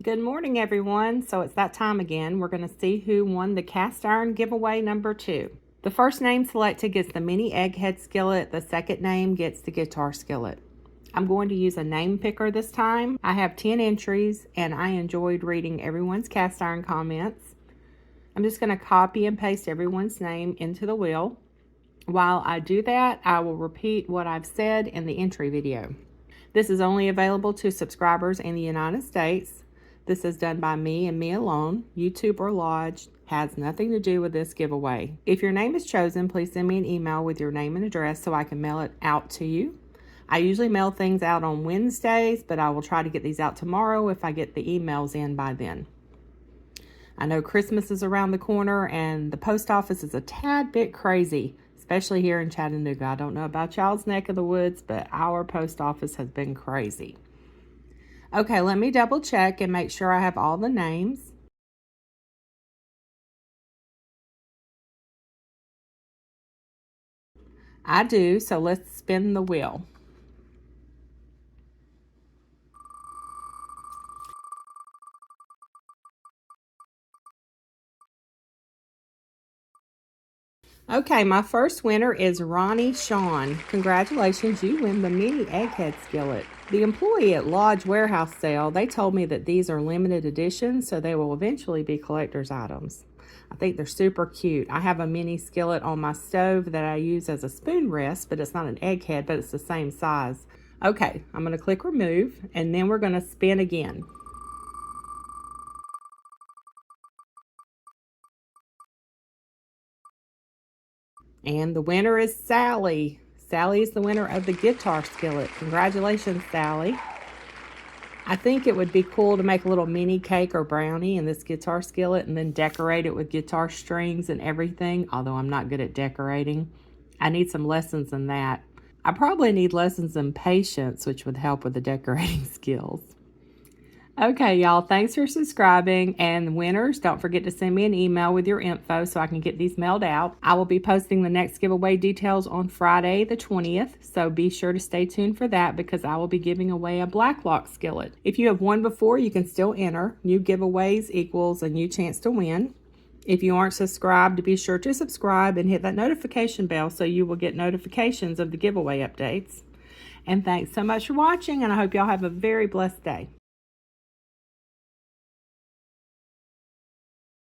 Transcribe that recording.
Good morning, everyone. So it's that time again. We're going to see who won the cast iron giveaway number 2. The first name selected gets the mini egghead skillet. The second name gets the guitar skillet. I'm going to use a name picker this time. I have 10 entries and I enjoyed reading everyone's cast iron comments. I'm just going to copy and paste everyone's name into the wheel. While I do that, I will repeat what I've said in the entry video. This is only available to subscribers in the United States. This is done by me and me alone. YouTube or Lodge has nothing to do with this giveaway. If your name is chosen, please send me an email with your name and address so I can mail it out to you. I usually mail things out on Wednesdays, but I will try to get these out tomorrow if I get the emails in by then. I know Christmas is around the corner and the post office is a tad bit crazy, especially here in Chattanooga. I don't know about y'all's neck of the woods, but our post office has been crazy. Okay, let me double check and make sure I have all the names. I do, so let's spin the wheel. Okay, my first winner is Ronnie Shawn. Congratulations, you win the mini egghead skillet. The employee at Lodge Warehouse Sale, they told me that these are limited editions, so they will eventually be collector's items. I think they're super cute. I have a mini skillet on my stove that I use as a spoon rest, but it's not an egghead, but it's the same size. Okay, I'm going to click remove, and then we're going to spin again. And the winner is Sally. Sally is the winner of the guitar skillet. Congratulations, Sally. I think it would be cool to make a little mini cake or brownie in this guitar skillet and then decorate it with guitar strings and everything, although I'm not good at decorating. I need some lessons in that. I probably need lessons in patience, which would help with the decorating skills. Okay, y'all, thanks for subscribing. And winners, don't forget to send me an email with your info so I can get these mailed out. I will be posting the next giveaway details on Friday the 20th, so be sure to stay tuned for that because I will be giving away a Blacklock skillet. If you have won before, you can still enter. New giveaways equals a new chance to win. If you aren't subscribed, be sure to subscribe and hit that notification bell so you will get notifications of the giveaway updates. And thanks so much for watching, and I hope y'all have a very blessed day.